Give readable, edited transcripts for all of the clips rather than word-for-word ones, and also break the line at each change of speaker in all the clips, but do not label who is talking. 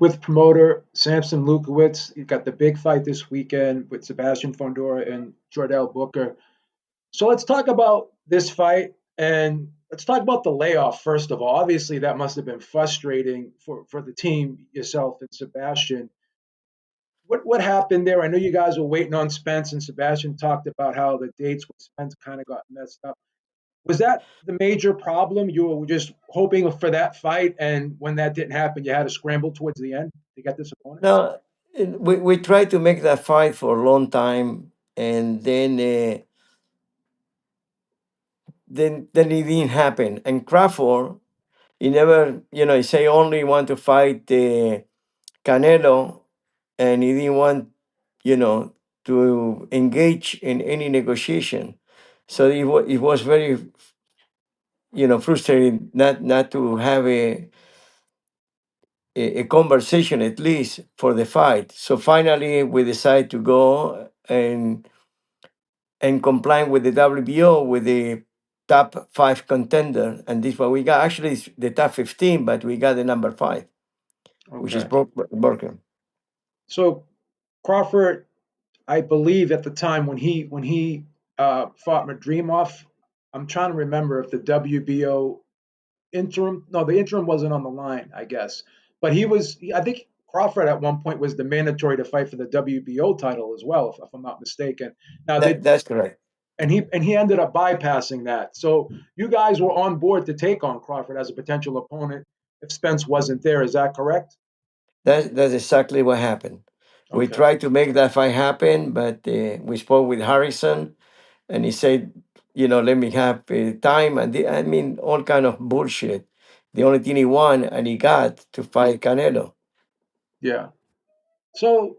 with promoter Sampson Lewkowicz. You got the big fight this weekend with Sebastian Fundora and Jordell Booker. So let's talk about this fight and let's talk about the layoff first of all. Obviously, that must have been frustrating for the team, yourself and Sebastian. What happened there? I know you guys were waiting on Spence, and Sebastian talked about how the dates with Spence kind of got messed up. Was that the major problem? You were just hoping for that fight, and when that didn't happen, you had to scramble towards the end to get this opponent?
No, we tried to make that fight for a long time, and then it didn't happen. And Crawford, he never, he say only want to fight Canelo, and he didn't want, you know, to engage in any negotiation. So it was very, frustrating not to have a conversation at least for the fight. So finally, we decided to go and comply with the WBO with the top five contender, and this what we got. Actually, it's the top 15, but we got the number five, which is
Okay.
Burker.
So Crawford, I believe at the time when he fought Madrimov, I'm trying to remember if the WBO interim, no, the interim wasn't on the line, I guess, but I think Crawford at one point was the mandatory to fight for the WBO title as well, if I'm not mistaken. Now did
That's correct.
and he ended up bypassing that. So you guys were on board to take on Crawford as a potential opponent if Spence wasn't there. Is that correct?
That's exactly what happened. We
Okay.
tried to make that fight happen, but we spoke with Harrison, and he said, let me have time, and I mean all kind of bullshit. The only thing he won and he got to fight Canelo.
Yeah. So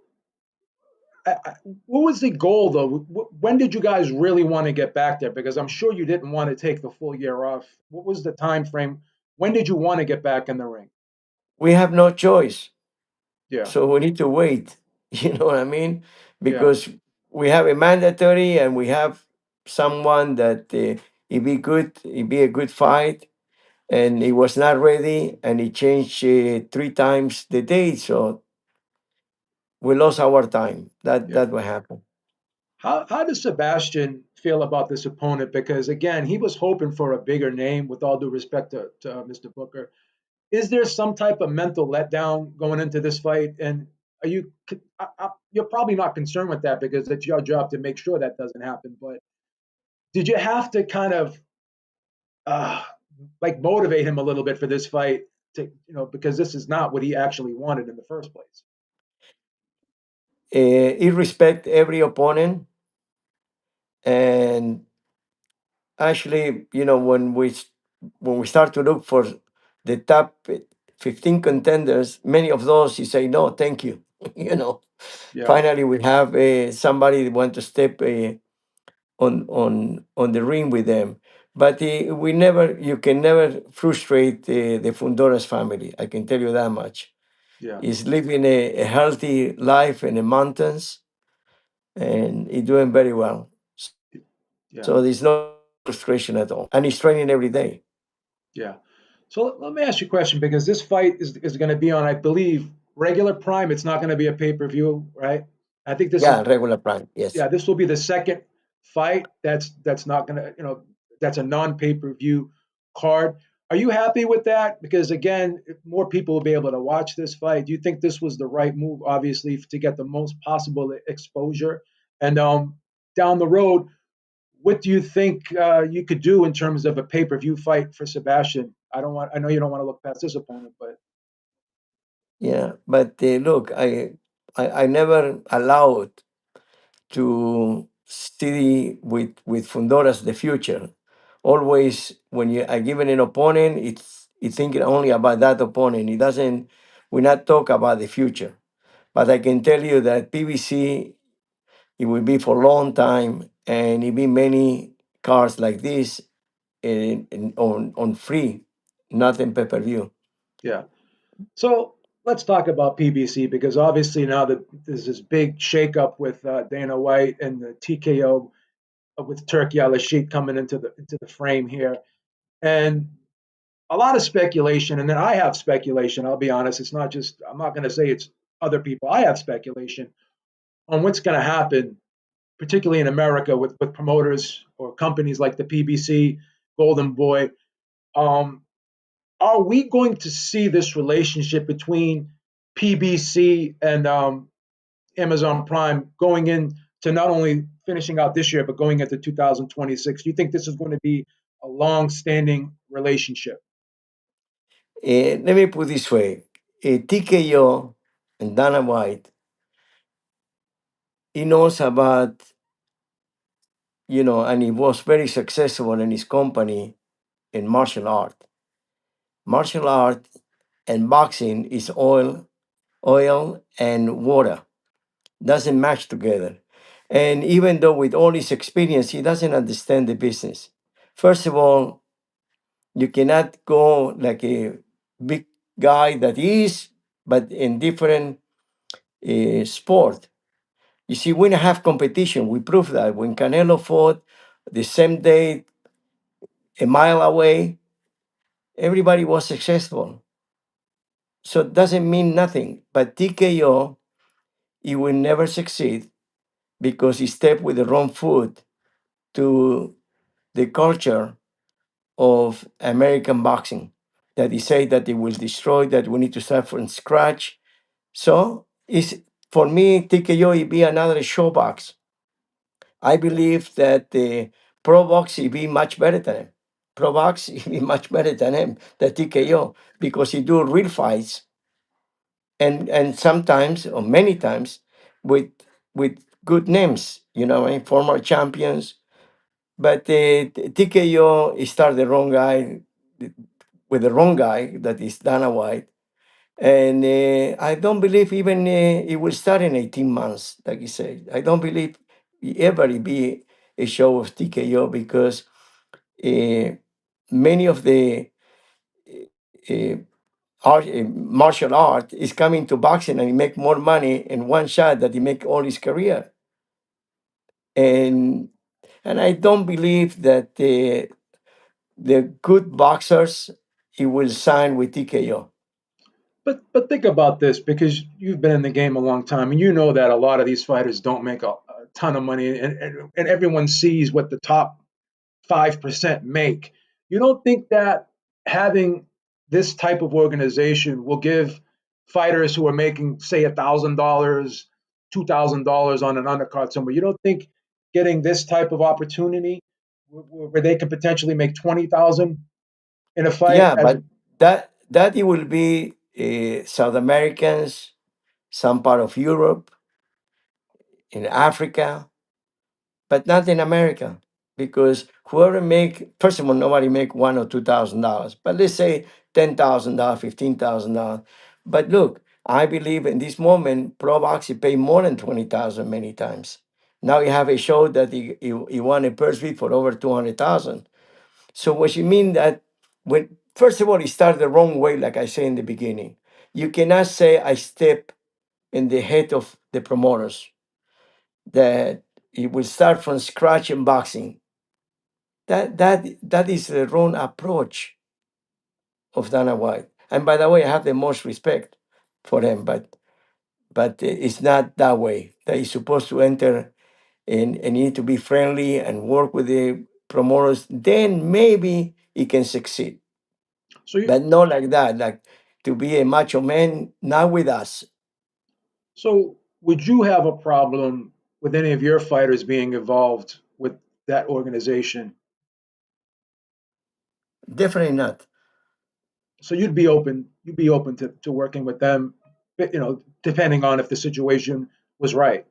what was the goal though? When did you guys really want to get back there? Because I'm sure you didn't want to take the full year off. What was the time frame? When did you want to get back in the ring?
We have no choice.
Yeah.
So we need to wait. You know what I mean?
Yeah.
Because we have a mandatory and we have someone that it be good, it be a good fight, and he was not ready, and he changed three times the date. So we lost our time.
Yeah.
That what happened.
How does Sebastian feel about this opponent? Because again, he was hoping for a bigger name. With all due respect to Mr. Booker, is there some type of mental letdown going into this fight? And are you you're probably not concerned with that because it's your job to make sure that doesn't happen. But did you have to kind of uh, like motivate him a little bit for this fight to because this is not what he actually wanted in the first place?
He respect every opponent, and actually, when we start to look for the top 15 contenders, many of those he say no, thank you. you know,
Yeah,
Finally we have somebody that want to step on the ring with them. But you can never frustrate the Fundora's family. I can tell you that much.
yeah,
He's living a healthy life in the mountains, and he's doing very well.
yeah,
So there's no frustration at all. And he's training every day.
yeah. So let me ask you a question because this fight is going to be on, I believe, regular Prime. It's not going to be a pay-per-view, right? I think this is
Yeah, regular prime. Yes.
yeah, this will be the second fight that's not going to, that's a non-pay-per-view card. Are you happy with that? Because again, more people will be able to watch this fight. Do you think this was the right move, obviously, to get the most possible exposure? And down the road, what do you think you could do in terms of a pay-per-view fight for Sebastian? I know you don't want to look past this opponent, but
Yeah. But look, I never allowed to study with Fundoras the future. Always, when you are given an opponent, it's thinking only about that opponent. It doesn't. We not talk about the future. But I can tell you that PBC it will be for a long time, and it be many cars like this on free, not in pay per view.
yeah. So let's talk about PBC because obviously now that there's this big shakeup with Dana White and the TKO with Turkey Al Sheikh coming into the frame here, and a lot of speculation, and then I have speculation. I'll be honest. It's not just, I'm not going to say it's other people. I have speculation on what's going to happen, particularly in America with promoters or companies like the PBC, Golden Boy. Um, are we going to see this relationship between PBC and Amazon Prime going in to not only finishing out this year, but going into 2026? Do you think this is going to be a long-standing relationship?
Let me put this way: TKO and Dana White, he knows about, and he was very successful in his company in martial art. Martial art and boxing is oil and water. Doesn't match together. And even though with all his experience, he doesn't understand the business. First of all, you cannot go like a big guy that is, but in different sport. You see, we don't have competition. We proved that when Canelo fought the same day, a mile away, everybody was successful. So it doesn't mean nothing. But TKO, he will never succeed because he stepped with the wrong foot to the culture of American boxing. That he said that it will destroy, that we need to start from scratch. So it's, for me, TKO will be another showbox. I believe that the Pro Box will be much better than him. Pro Box will be much better than him, the TKO, because he do real fights and sometimes or many times with with good names, former champions. But TKO started the wrong guy with the wrong guy, that is Dana White. And I don't believe even it will start in 18 months, like you said. I don't believe ever it be a show of TKO because uh, many of the uh, martial art is coming to boxing and he make more money in one shot that he make all his career. And I don't believe that the good boxers he will sign with TKO.
But think about this, because you've been in the game a long time, and you know that a lot of these fighters don't make a ton of money, and everyone sees what the top 5% make. You don't think that having this type of organization will give fighters who are making, say, $1,000, $2,000 on an undercard somewhere? You don't think getting this type of opportunity where they could potentially make 20,000 in a fight
Yeah,
as
but that it will be South Americans, some part of Europe, in Africa, but not in America, because whoever make, first of all, nobody make $1,000 or $2,000, but let's say $10,000, $15,000. But look, I believe in this moment, pro boxing pay more than 20,000 many times. Now you have a show that he won a purse bid for over 200,000. So what you mean that when first of all it started the wrong way, like I say in the beginning, you cannot say I step in the head of the promoters that it will start from scratch in boxing. That is the wrong approach of Dana White. And by the way, I have the most respect for him, but it's not that way. That he's supposed to enter and need to be friendly and work with the promoters. Then maybe he can succeed.
so you,
But not like that. Like to be a macho man, not with us.
so would you have a problem with any of your fighters being involved with that organization?
Definitely not.
So you'd be open to working with them, depending on if the situation was right.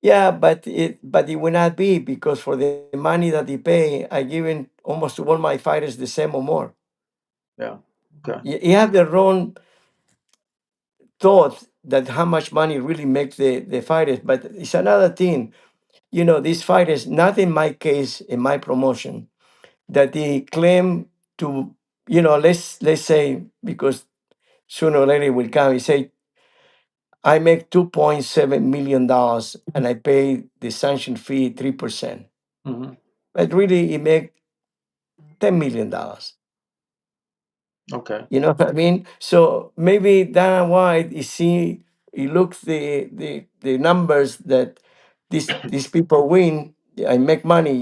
Yeah, but it will not be because for the money that they pay, I given almost to all my fighters the same or more.
Yeah. Okay.
You have the wrong thought that how much money really makes the fighters, but it's another thing. These fighters, not in my case, in my promotion, that they claim to, let's say, because sooner or later it will come, he say, I make $2.7 million and I pay the sanction fee 3%.
Hmm.
But really, he make $10 million.
Okay.
You know what I mean? So maybe Dana White is see he looks the numbers that these people win and make money,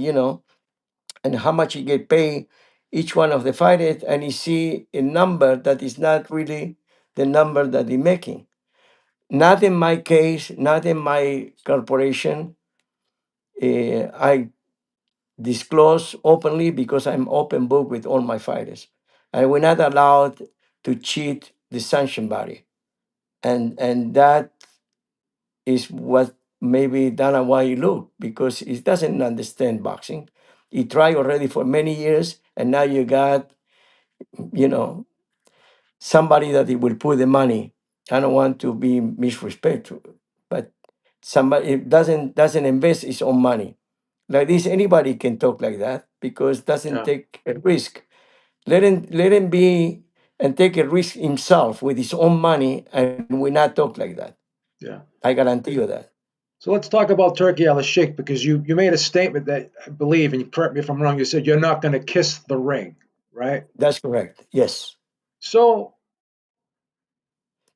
and how much he get paid each one of the fighters, and he see a number that is not really the number that he making. Not in my case, not in my corporation. I disclose openly because I'm open book with all my fighters. I will not allowed to cheat the sanction body, and that is what maybe Dana White look because he doesn't understand boxing. He tried already for many years, and now you got you know somebody that he will put the money. I don't want to be misrespectful, but somebody it doesn't invest his own money like this. Anybody can talk like that because doesn't
Yeah.
take a risk. Let him be and take a risk himself with his own money, and we not talk like that.
Yeah.
I guarantee you that.
So let's talk about Turkey Al Sheikh because you made a statement that I believe, and you correct me if I'm wrong. You said you're not going to kiss the ring, right?
That's correct. Yes.
So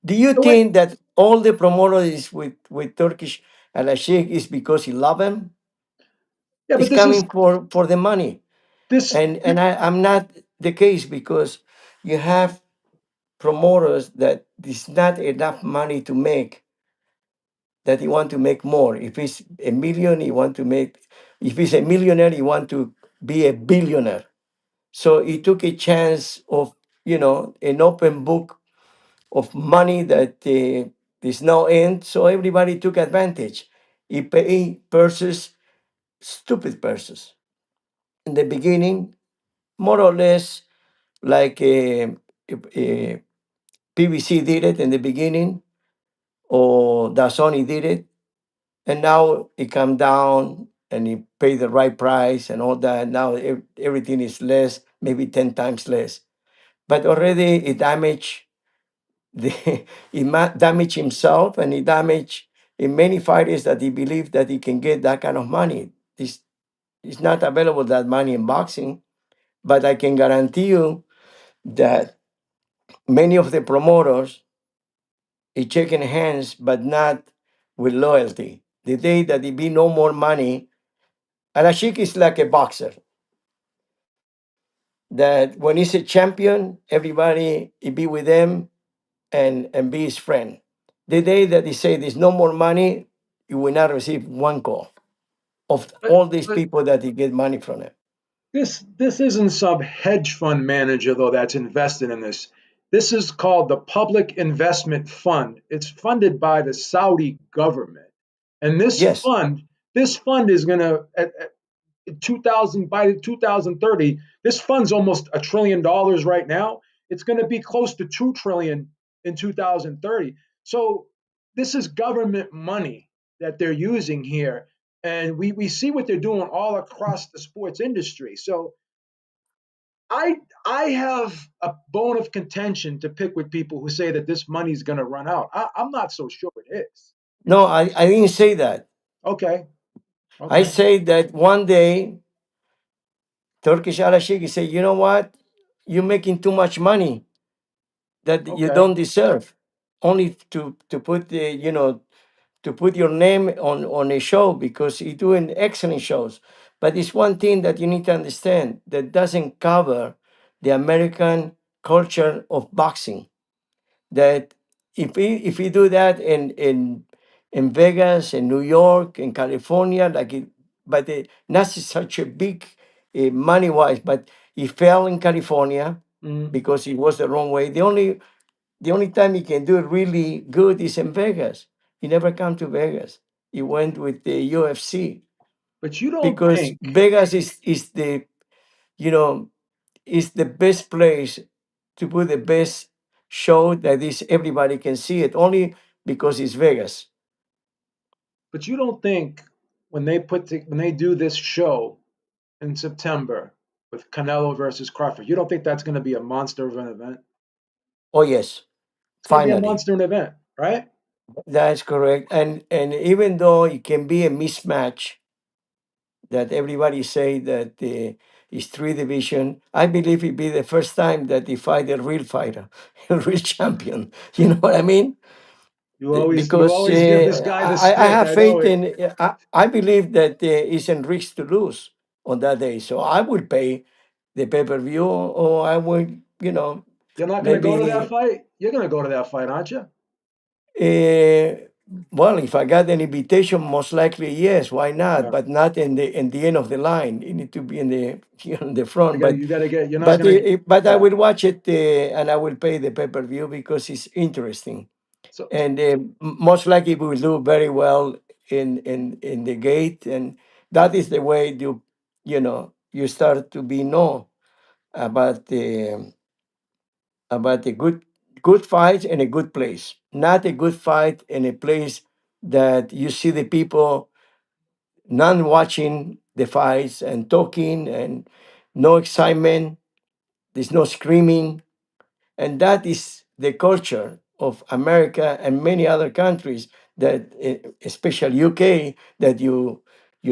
Do you
the way,
think that all the promoters is with Turkish Al Sheikh is because he love him?
yeah, but
It's
this is
coming for the money,
this.
and I'm not the case because you have promoters that is not enough money to make that he want to make more. If it's a million, he want to make. If he's a millionaire, he want to be a billionaire. So he took a chance of an open book of money that there's no end. So everybody took advantage. He paid purses, stupid purses in the beginning, more or less like PVC did it in the beginning, or Dasoni did it, and now it come down and he paid the right price and all that. Now everything is less, maybe 10 times less. But already it damaged the damaged himself, and he damaged in many fighters that he believed that he can get that kind of money. It's not available that money in boxing, but I can guarantee you that many of the promoters is shaking hands, but not with loyalty. The day that there be no more money, Alashik is like a boxer that when he's a champion, everybody he be with him and be his friend. The day that he say there's no more money, you will not receive one call of
But,
all these
but
people that he get money from him.
this isn't some hedge fund manager though that's invested in this. This is called the Public Investment Fund. It's funded by the Saudi government, and
Yes.
this fund is going to at 2000 by 2030. This fund's almost $1 trillion right now. It's going to be close to 2 trillion in 2030. So this is government money that they're using here, and we see what they're doing all across the sports industry. So I have a bone of contention to pick with people who say that this money's going to run out. I'm not so sure it is.
No, I didn't say that.
Okay,
I
okay,
say that one day Turkish Alashik say, you know what? You're making too much money that you
okay.
don't deserve. Only to put the to put your name on a show because you're doing excellent shows. But it's one thing that you need to understand that doesn't cover the American culture of boxing. That if we do that in Vegas, in New York, in California, but not such a big money wise, but he fell in California
Mm.
because it was the wrong way. The only time he can do it really good is in Vegas. He never come to Vegas. He went with the UFC
But you don't
because
think
Vegas is the you know is the best place to put the best show that is everybody can see it only because it's Vegas.
But you don't think when they do this show in September with Canelo versus Crawford, you don't think that's going to be a monster of an event?
Oh yes,
It's going to be a
finally.
monster of an event, right?
That's correct. And even though it can be a mismatch that everybody say that It's three division. I believe it'd be the first time that he fight a real fighter, a real champion. You know what I mean?
You
Because
always give this guy the
I
stick.
have
I know
faith
it.
in. I believe that he's in risk to lose on that day. So I would pay the pay per view, or I would,
You're not going to go to that
maybe.
fight. You're going to go to that fight, aren't you?
Uh, well, if I got an invitation, most likely yes. Why not?
Yeah.
But not in the end of the line. You need to be in the in the front.
You got to get. You're not
But
going to.
I
Yeah.
will watch it and I will pay the pay per view because it's interesting.
So
And most likely we will do very well in the gate, and that is the way you start to be known about the good fight in a good place, not a good fight in a place that you see the people not watching the fights and talking and no excitement. There's no screaming, and that is the culture of America and many other countries that, especially UK, that you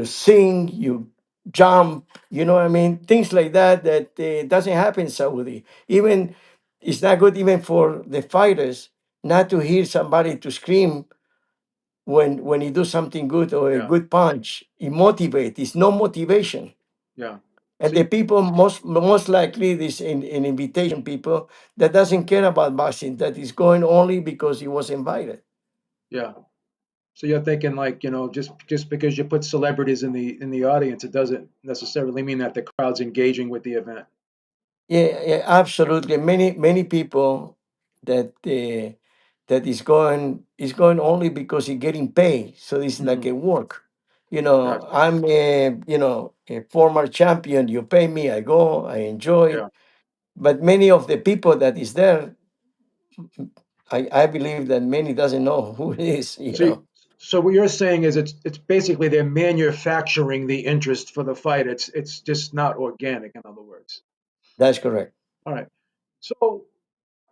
sing, you jump, you know what I mean, things like that that doesn't happen in Saudi. Even it's not good even for the fighters not to hear somebody to scream when you do something good or a
yeah,
good punch. It motivates. It's no motivation.
yeah.
And
So
the people most likely this in invitation people that doesn't care about boxing, that is going only because he was invited.
yeah. So you're thinking like just because you put celebrities in the audience, it doesn't necessarily mean that the crowd's engaging with the event.
Yeah, yeah, absolutely. Many people that that is going only because he getting paid. So it's like
Hmm.
a work.
Gotcha.
I'm a former champion. You pay me, I go, I enjoy.
Yeah.
But many of the people that is there, I believe that many doesn't know who it is.
So so what you're saying is it's basically they're manufacturing the interest for the fight. It's just not organic. In other words.
That's correct.
All right. So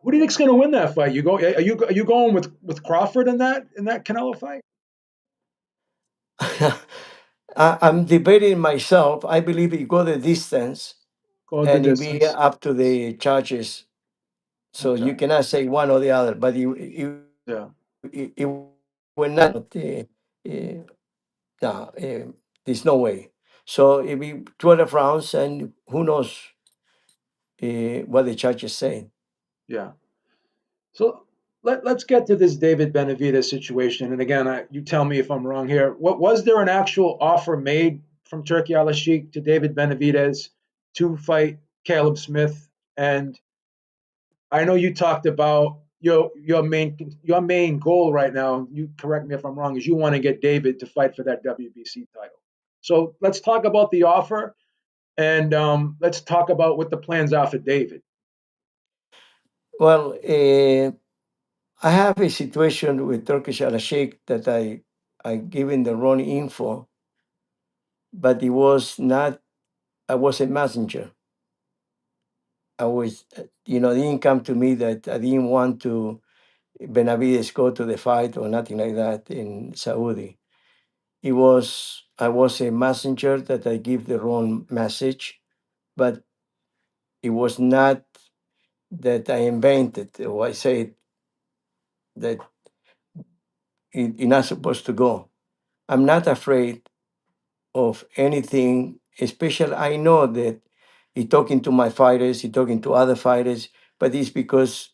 who do you think's going to win that fight? Are you going with Crawford in that Canelo fight?
I'm debating myself. I believe he go the distance
Going the
and he be
distance.
up to the charges. So
Okay.
you cannot say one or the other, but
Yeah.
he will not. No, there's no way. So it be 12 rounds, and who knows what the judges say.
Yeah. So let's get to this David Benavidez situation. And again, you tell me if I'm wrong here. What was there an actual offer made from Turkey Al Sheikh to David Benavidez to fight Caleb Smith? And I know you talked about your main goal right now. You correct me if I'm wrong. Is you want to get David to fight for that WBC title. So let's talk about the offer, and let's talk about what the plans are for David.
Well, I have a situation with Turkish Al Sheikh that I given the wrong info, but it was not. I was a messenger. I was, it didn't come to me that I didn't want to Benavides go to the fight or nothing like that in Saudi. I was a messenger that I give the wrong message, but it was not that I invented or I said that it's not supposed to go. I'm not afraid of anything, especially I know that he talking to my fighters, he talking to other fighters, but it's because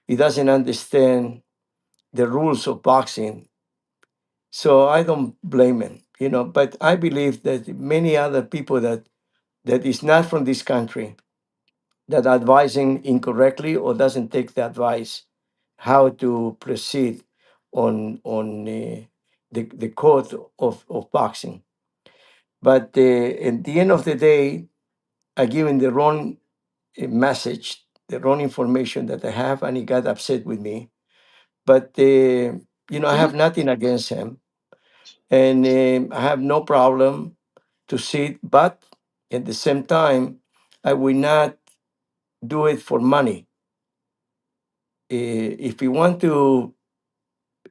he doesn't understand the rules of boxing. So I don't blame him. But I believe that many other people that is not from this country that are advising incorrectly or doesn't take the advice how to proceed on the code of boxing. But at the end of the day, I given the wrong message, the wrong information that I have, and he got upset with me. But I
So
have
this,
nothing against him, and I have no problem to sit. But at the same time, I will not do it for money. If you want to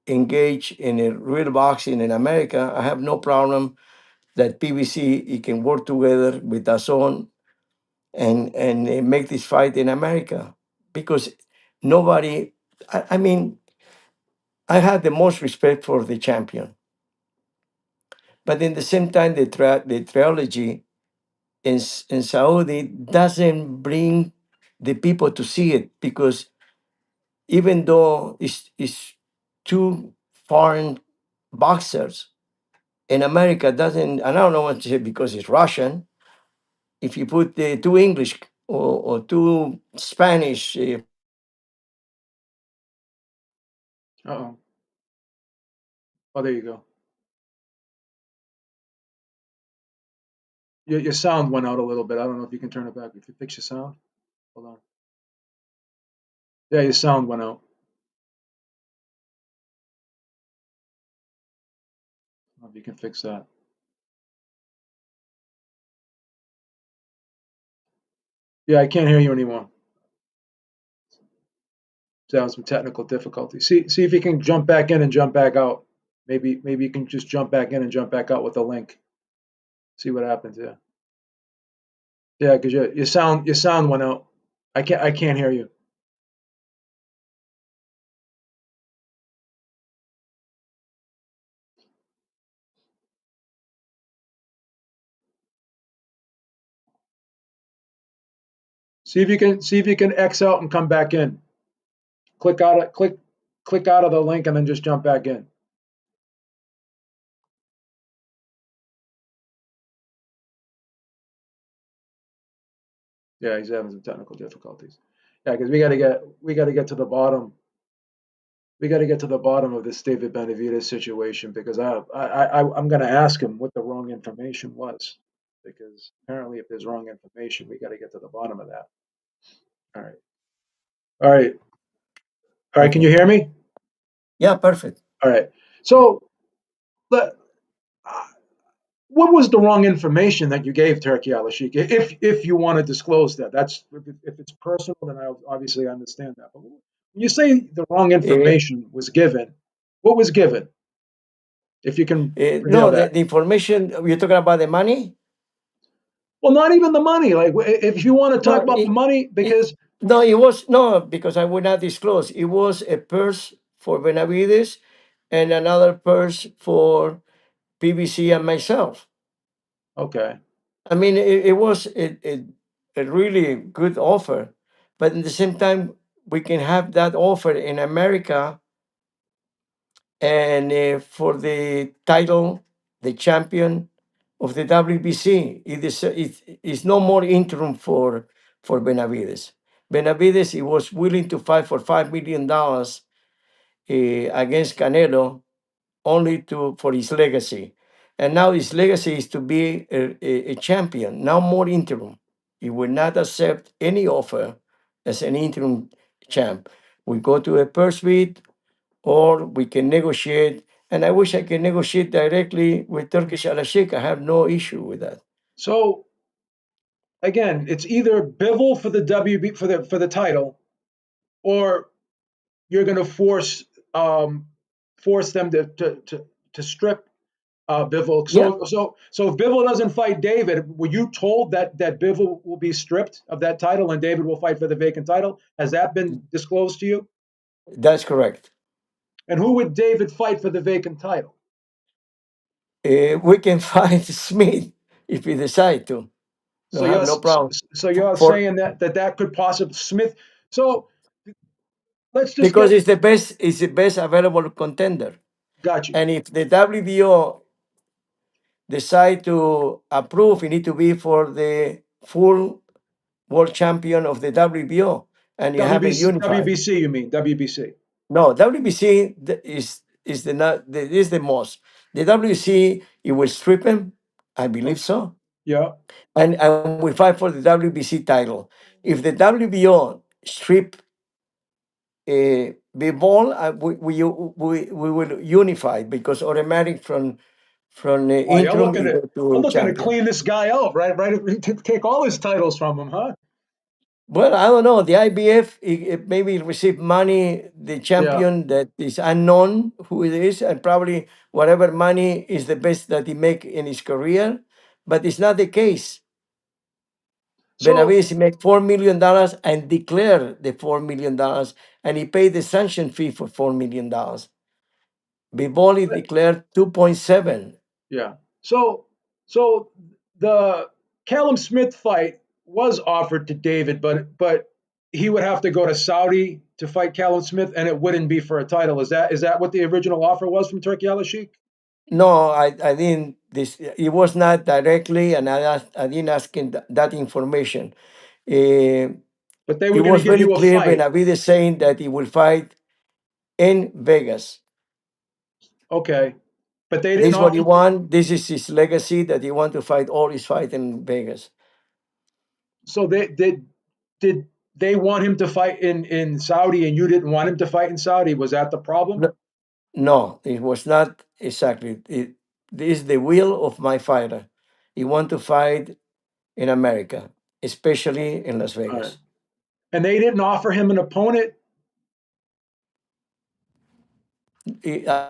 engage in a real boxing in America, I have no problem that PBC it can work together with DAZN and make this fight in America, because nobody. I mean, I had the most respect for the champion, but in the same time, the trilogy in Saudi doesn't bring the people to see it, because even though it's two foreign boxers in America doesn't, and I don't know what to say because it's Russian. If you put the two English or two Spanish,
Uh-oh. Oh, there you go. Your sound went out a little bit. I don't know if you can turn it back. If you fix your sound, hold on. Yeah, your sound went out. I don't know if you can fix that. Yeah, I can't hear you anymore. Having some technical difficulties. See if you can jump back in and jump back out. Maybe you can just jump back in and jump back out with the link. See what happens. Yeah, yeah, because your sound went out. I can't hear you. See if you can X out and come back in. Click out of the link and then just jump back in. Yeah, he's having some technical difficulties. Yeah, because we got to get to the bottom. We got to get to the bottom of this David Benavidez situation because I'm going to ask him what the wrong information was, because apparently if there's wrong information, we got to get to the bottom of that. All right, all right, all right. Can you
okay,
hear me?
yeah, perfect.
All right. So, let, uh, what was the wrong information that you gave Turkey Al Sheikh? If you want to disclose that, that's if it's personal, then I obviously understand that. But when you say the wrong
Uh,
information was given, what was given? If you can reveal
no,
that.
the information you're talking about, the money.
Well, not even the money. Like, if you want to talk
No,
about the money,
it,
because
no, it was no, because I would not disclose. It was a purse for Benavides and another purse for PBC and myself.
okay,
I mean, it was a really good offer, but at the same time, we can have that offer in America, and for the title, the champion of the WBC, it is no more interim for Benavides. Benavides, he was willing to fight for $5 million against Canelo, only to for his legacy. And now his legacy is to be a champion, now more interim. He will not accept any offer as an interim champ. We go to a purse bid, or we can negotiate. And I wish I can negotiate directly with Turkish Al Sheikh. I have no issue with that.
so again, it's either Bivol for the WB for the title, or you're going to force them to strip Bivol.
Yeah,
So if Bivol doesn't fight David, were you told that Bivol will be stripped of that title and David will fight for the vacant title? Has that been disclosed to you?
that's correct.
And who would David fight for the vacant title?
We can find Smith if we decide to. No,
So
have
you're
no problem.
so you're
For
saying that could possibly Smith. So let's just
because
get
it's the best available contender.
got you.
And if the WBO decide to approve, it need to be for the full world champion of the WBO, and you have a
WBC,
unified.
WBC, you mean WBC?
No, WBC is the not the, is the most. The WBC it will strip him, I believe so,
Yeah.
and we fight for the WBC title. If the WBO strip the ball, we will unify, because automatic from
Oh, you're
interim
looking
you
to
go
you're
to
looking to
champion.
clean this guy out, right? Right. Take all his titles from him, huh?
Well, I don't know. The IBF it maybe receive money, the
Yeah.
champion that is unknown who it is, and probably whatever money is the best that he make in his career. But it's not the case.
So
Benavidez made $4 million and declared the $4 million, and he paid the sanction fee for $4 million. Bivoli declared 2.7.
yeah. So the Callum Smith fight was offered to David, but he would have to go to Saudi to fight Callum Smith, and it wouldn't be for a title. Is that what the original offer was from Turkey Al Sheikh?
No, I didn't. This it was not directly, and I didn't ask him that information. Uh,
But they
it
were going to
was
give
very
you a
clear.
fight.
Benavidez saying that he will fight in Vegas.
Okay, but they
This
didn't
is what he
offer.
want. This is his legacy, that he want to fight all his fight in Vegas.
So did they want him to fight in Saudi, and you didn't want him to fight in Saudi? Was that the problem?
No, no, it was not exactly. This is the will of my fighter. He want to fight in America, especially in Las
All right.
Vegas.
And they didn't offer him an opponent.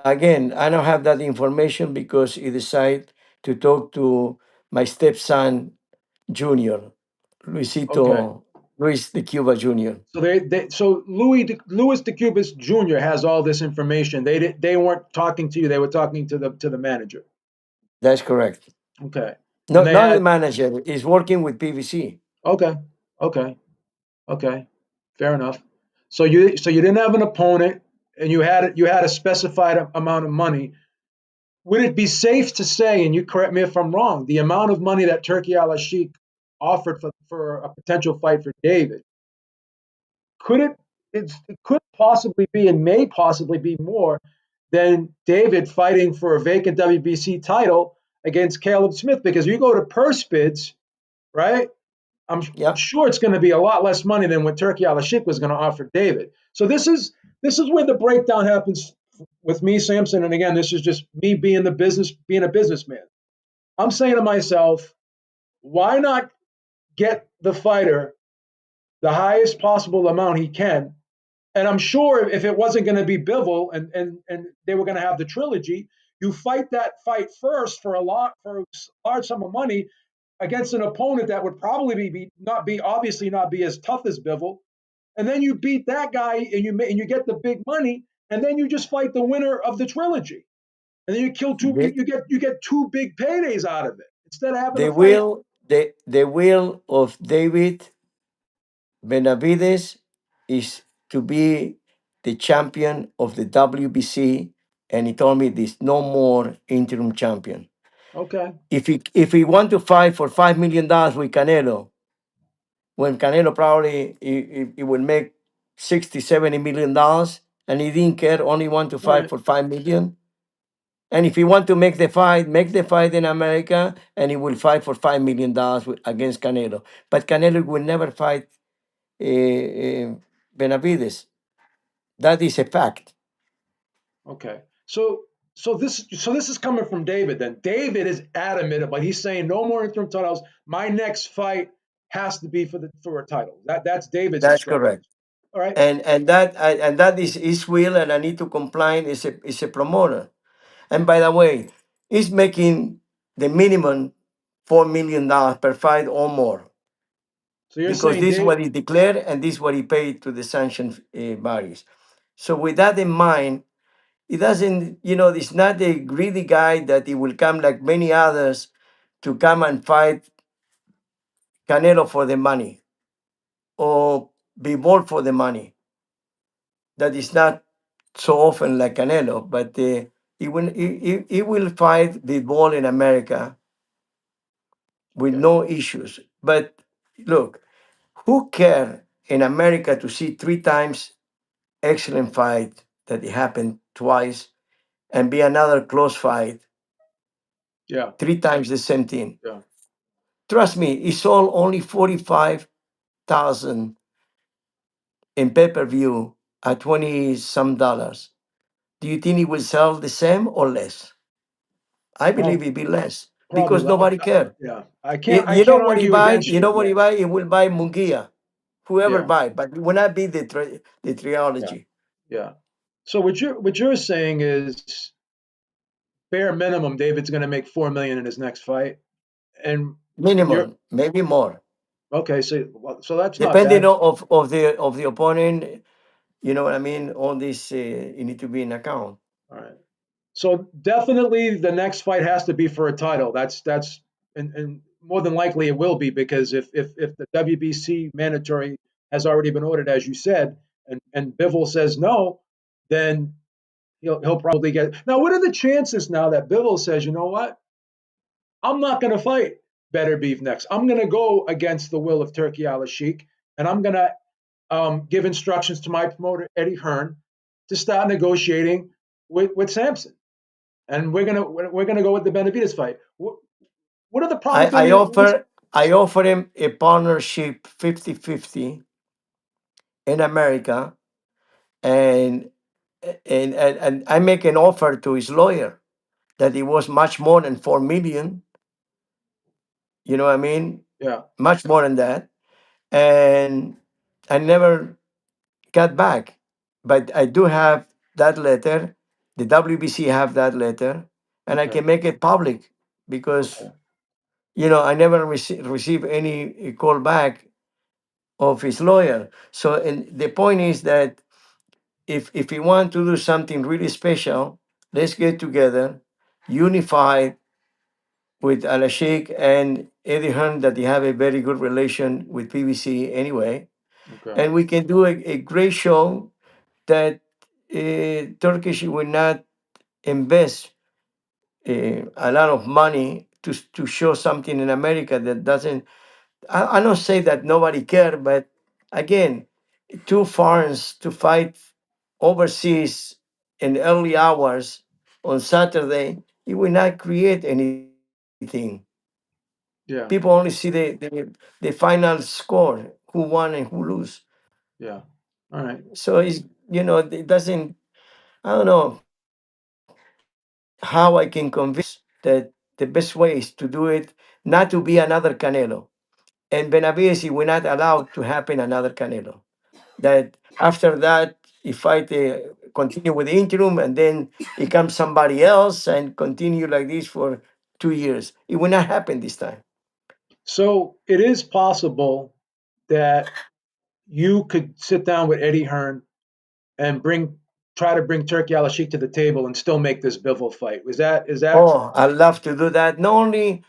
Again, I don't have that information because he decided to talk to my stepson, Junior,
Okay.
Luis de Cuba Jr.
So so Louis de Cubas Jr. has all this information. They weren't talking to you. They were talking to the manager.
That's correct.
Okay. And
No,
they
not the
had
manager. He's working with PVC.
okay. Okay. Okay. Fair enough. So you didn't have an opponent, and you had a specified amount of money. Would it be safe to say, and you correct me if I'm wrong, the amount of money that Turkey Al Sheikh offered for a potential fight for David, could it could possibly be and may possibly be more than David fighting for a vacant WBC title against Caleb Smith? Because you go to purse bids, right? I'm
Yeah,
sure it's going to be a lot less money than what Turkey Al Sheikh was going to offer David. So this is where the breakdown happens with me, Sampson. And again, this is just me being a businessman. I'm saying to myself, why not get the fighter the highest possible amount he can? And I'm sure if it wasn't going to be Bivol and they were going to have the trilogy, you fight that fight first for a large sum of money against an opponent that would probably obviously not be as tough as Bivol, and then you beat that guy and you get the big money, and then you just fight the winner of the trilogy, and then you kill two
the,
you get two big paydays out of it instead of having to
the
fight.
will the will of David Benavidez is to be the champion of the WBC, and he told me there's no more interim champion.
Okay,
If he want to fight for $5 million with Canelo, when Canelo probably he will make 60, $70 million, and he didn't care, only want to fight
right,
for 5 million. And if he want to make the fight in America, and he will fight for $5 million against Canelo. But Canelo will never fight Benavides. That is a fact.
okay. So this is coming from David. Then David is adamant, but he's saying no more interim titles. My next fight has to be for a title. That's David's
That's
instructions.
correct.
All right.
And that is his will, and I need to comply. Is a promoter. And by the way, he's making the minimum $4 million per fight or more,
So you're
because
saying
this is
Dave?
what he declared and this is what he paid to the sanctioned bodies. So with that in mind, he doesn't, it's not a greedy guy that he will come like many others to come and fight Canelo for the money or be bought for the money. That is not so often like Canelo, but he will fight the ball in America with
Okay.
no issues. But look, who care in America to see three times excellent fight that it happened twice and be another close fight
Yeah.
three times the same thing?
Yeah.
Trust me, he sold only 45,000 in pay-per-view at 20 some dollars. Do you think he will sell the same or less? I believe
Probably.
it be less
Probably.
because nobody care.
Yeah. I can't. I
You know
can't
what he
argue
buy?
against
You
you.
know what
Yeah.
he buy? He will buy Mungia, whoever
Yeah.
buy, but it will not be the
Yeah.
trilogy.
Yeah. So what you're saying is bare minimum, David's going to make 4 million in his next fight, and you're
Minimum, maybe more.
Okay, so that's not
Depending
bad.
of the opponent, you know what I mean. All this you need to be in account.
All right. So definitely the next fight has to be for a title. That's and more than likely it will be because if the WBC mandatory has already been ordered, as you said, and Bivol says no, then he'll probably get. Now, what are the chances now that Bivol says, you know what, I'm not going to fight Better Beef next. I'm going to go against the will of Turkey Al Sheikh, and I'm going to give instructions to my promoter Eddie Hearn to start negotiating with Sampson, and we're gonna go with the Benavidez fight. What are the
I, I
probability?
offer I offer him a partnership 50-50 in America, and and I make an offer to his lawyer that it was much more than 4 million. You know what I mean?
Yeah.
Much more than that, and I never got back. But I do have that letter. The WBC have that letter, and I
Okay.
can make it public because
Okay.
I never receive any call back of his lawyer. So, and the point is that if we want to do something really special, let's get together, unified with Al Sheikh and Eddie Hearn, that they have a very good relation with PBC anyway,
Okay.
and we can do a great show that Turkish will not invest a lot of money to show something in America that doesn't. I don't say that nobody care, but again, two foreigners to fight overseas in early hours on Saturday, it will not create anything. People
Yeah.
only see the final score, who won and who lose.
Yeah. All right.
So it doesn't. I don't know how I can convince that the best way is to do it, not to be another Canelo. And Benavidez, we're not allowed to happen another Canelo. That after that, if I continue with the interim and then it comes somebody else and continue like this for 2 years, it will not happen this time.
So it is possible that you could sit down with Eddie Hearn and try to bring Turkey Al Sheikh to the table and still make this Bivol fight. Is that
Oh, I love to do that. Not only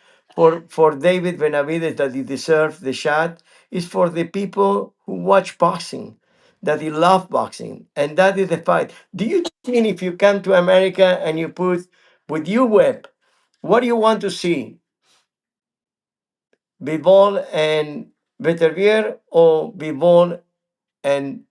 for David Benavidez that he deserves the shot, it's for the people who watch boxing, that he love boxing, and that is the fight. Do you think if you come to America and you put with your web, what do you want to see? Bivol and Beterbiev or Bivol and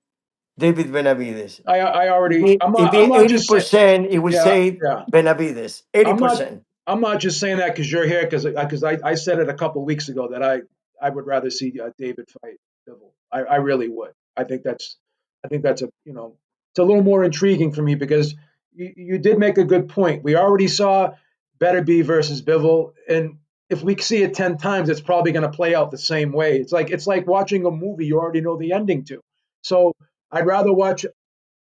David Benavidez?
I already
If
I'm
be
not just saying
80%, it will
yeah,
say
yeah.
Benavidez.
I'm not
80%.
I'm not just saying that because you're here because I said it a couple of weeks ago that I would rather see David fight Bivol. I really would. I think that's a it's a little more intriguing for me because you did make a good point. We already saw Better Be versus Bivol, and if we see it 10 times, it's probably going to play out the same way. It's like watching a movie you already know the ending to. So I'd rather watch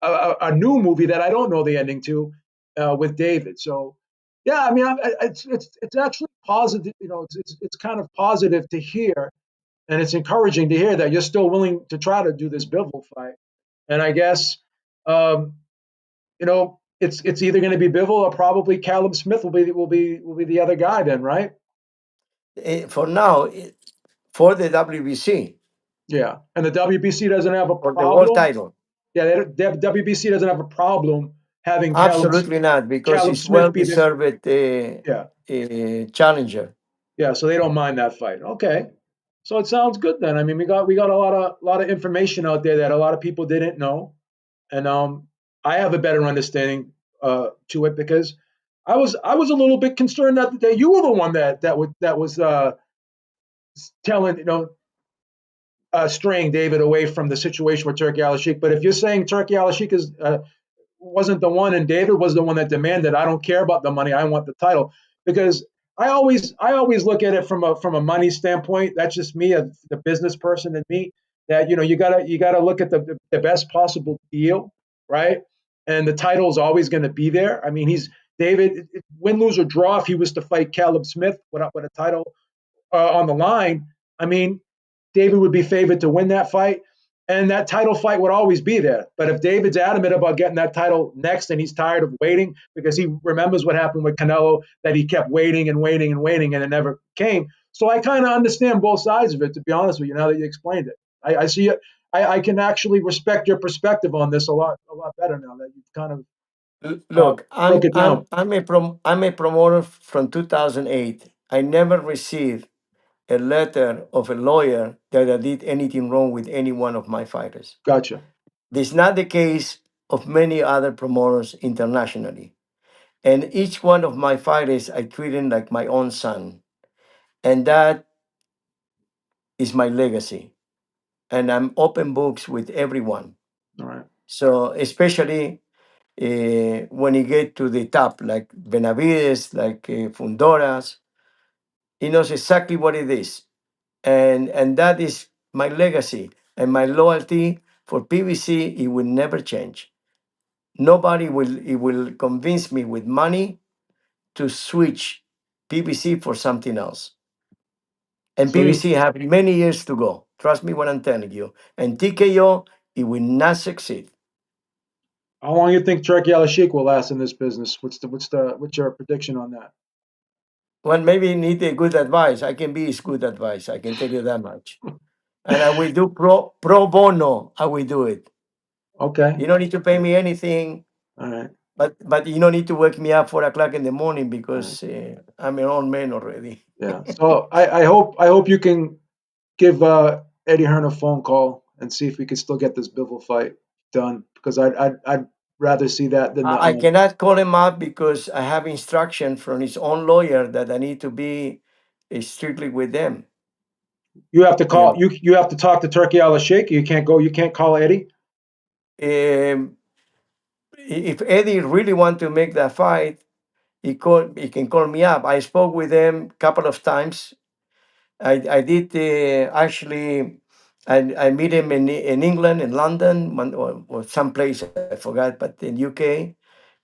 a new movie that I don't know the ending to with David. So yeah, I mean, it's actually positive. It's kind of positive to hear, and it's encouraging to hear that you're still willing to try to do this Bivol fight. And I guess it's either going to be Bivol or probably Caleb Smith will be the other guy then, right?
For now, for the WBC,
Yeah, and the WBC doesn't have a
for the world
problem.
title.
Yeah, WBC doesn't have a problem having
Absolutely not, because
Caleb
it's
Smith
well
be the
deserved
yeah.
challenger.
Yeah, so they don't mind that fight. Okay. So it sounds good then. I mean, we got a lot of information out there that a lot of people didn't know. And I have a better understanding to it because I was a little bit concerned that you were the one that was telling straying David away from the situation with Turkey Al Sheikh. But if you're saying Turkey Al Sheikh wasn't the one and David was the one that demanded, I don't care about the money, I want the title. Because I always look at it from a money standpoint. That's just me, the business person in me, that you gotta look at the best possible deal, right? And the title is always going to be there. I mean, he's David, win, lose, or draw. If he was to fight Caleb Smith with a title on the line, I mean, David would be favored to win that fight, and that title fight would always be there. But if David's adamant about getting that title next and he's tired of waiting because he remembers what happened with Canelo, that he kept waiting and waiting and waiting and it never came. So I kind of understand both sides of it, to be honest with you, now that you explained it. I see it. I can actually respect your perspective on this a lot better now that you've kind of
Look,
broke it down.
I'm a promoter from 2008. I never received a letter of a lawyer that I did anything wrong with any one of my fighters.
Gotcha.
This is not the case of many other promoters internationally. And each one of my fighters, I treat him like my own son. And that is my legacy. And I'm open books with everyone.
All right.
So especially when you get to the top, like Benavidez, like Fundoras, he knows exactly what it is. And that is my legacy and my loyalty for PVC. It will never change. Nobody will convince me with money to switch PVC for something else. And
So you,
PVC have many years to go. Trust me what I'm telling you. And TKO, it will not succeed.
how long you think Turkey Al Sheikh will last in this business? What's your prediction on that?
Well, maybe you need a good advice. I can be his good advice. I can tell you that much. And I will do pro bono. I will do it.
Okay.
You don't need to pay me anything,
All right.
but you don't need to wake me up 4 o'clock in the morning
All right.
because I'm an old man already.
Yeah. So I hope you can give Eddie Hearn a phone call and see if we can still get this Bivol fight done because I'd rather see that than the
I cannot call him up because I have instruction from his own lawyer that I need to be strictly with them.
you have to
You
call you have to talk to Turkey Al Sheikh. You can't call Eddie.
know, if Eddie really want to make that fight, he can call me up. I spoke with him a couple of times. I did actually. I meet him in England, in London, or someplace I forgot, but in UK,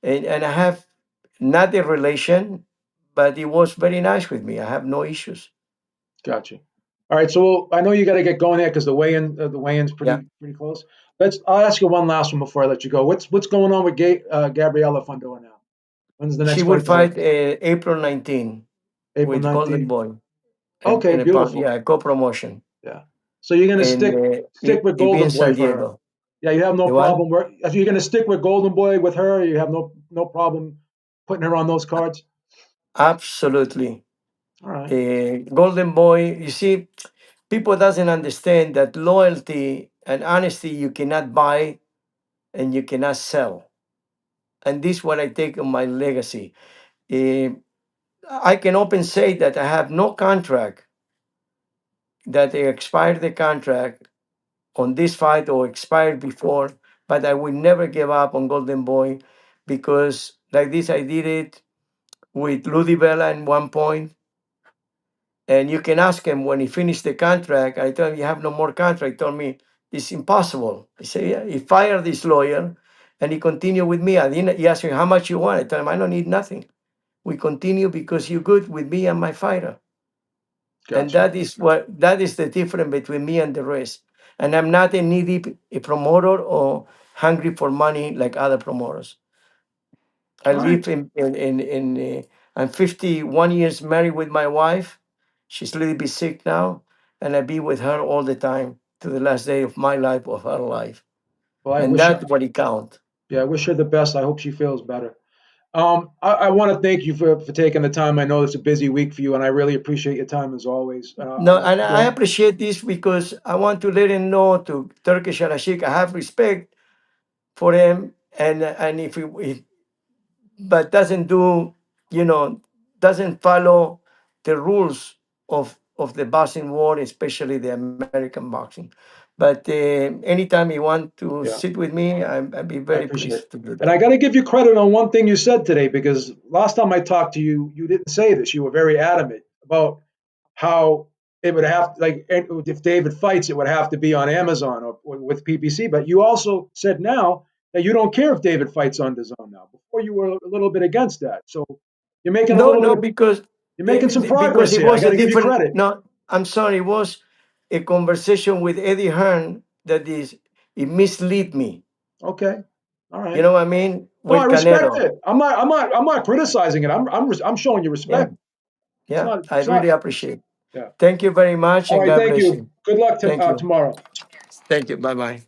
and I have not a relation, but he was very nice with me. I have no issues.
Gotcha. All right. So I know you got to get going there because the weigh-in's
Yeah,
pretty close. I'll ask you one last one before I let you go. What's going on with Gabriella Fundora now? When's the
she
next
will
fight coming up?
fight April 19
April
with Golden
19th.
Boy
Okay,
and
beautiful.
yeah, co-promotion,
Yeah. So you're gonna
and
stick with
it be in
Golden Boy
San
for her.
Diego.
Yeah, you have no
The what?
problem. You're gonna stick with Golden Boy with her. You have no problem putting her on those cards.
Absolutely.
All right.
Golden Boy, you see, people doesn't understand that loyalty and honesty you cannot buy and you cannot sell. And this is what I take on my legacy. Eh, I can open say that I have no contract that they expired the contract on this fight or expired before, but I will never give up on Golden Boy because like this I did it with Ludi Vela at one point. And you can ask him when he finished the contract. I told him, you have no more contract. He told me, it's impossible. He said, yeah. He fired this lawyer and he continued with me. He asked me, how much you want? I told him, I don't need nothing. We continue because you're good with me and my fighter. And
Gotcha.
that is the difference between me and the rest. And I'm not a needy a promoter or hungry for money like other promoters. I
All right.
live I'm 51 years married with my wife. She's a little bit sick now, and I be with her all the time to the last day of my life, of her life.
Well,
And that's what it counts.
I wish her the best. I hope she feels better. I want to thank you for taking the time. I know it's a busy week for you, and I really appreciate your time as always.
No,
I'll let
and
you
I
go.
appreciate this because I want to let him know to Turkish Alashik, I have respect for him, and if but doesn't do, you know, doesn't follow the rules of the boxing world, especially the American boxing. But anytime you want to
Yeah.
sit with me, I'd be
I
very
appreciate it.
pleased to do
And
that.
I got to give you credit on one thing you said today because last time I talked to you, you didn't say this. You were very adamant about how it would have, like, if David fights, it would have to be on Amazon or with PPC. But you also said now that you don't care if David fights on the zone now. Before you were a little bit against that. So you're making a
No,
little bit
no,
of,
because
you're making some progress
it
here. I
was
got
a
to give you
different.
credit.
No, I'm sorry, it was a conversation with Eddie Hearn that it mislead me.
Okay. All right.
You know what I mean?
No, I
With
respect
Canelo.
it. I'm not criticizing it. I'm showing you
Yeah,
respect. It's
yeah.
not.
I
It's not.
really appreciate.
Yeah.
Thank you very much,
All
and
right.
God
Thank
bless
you.
you.
Good luck
Thank you.
tomorrow.
Thank you. Bye bye.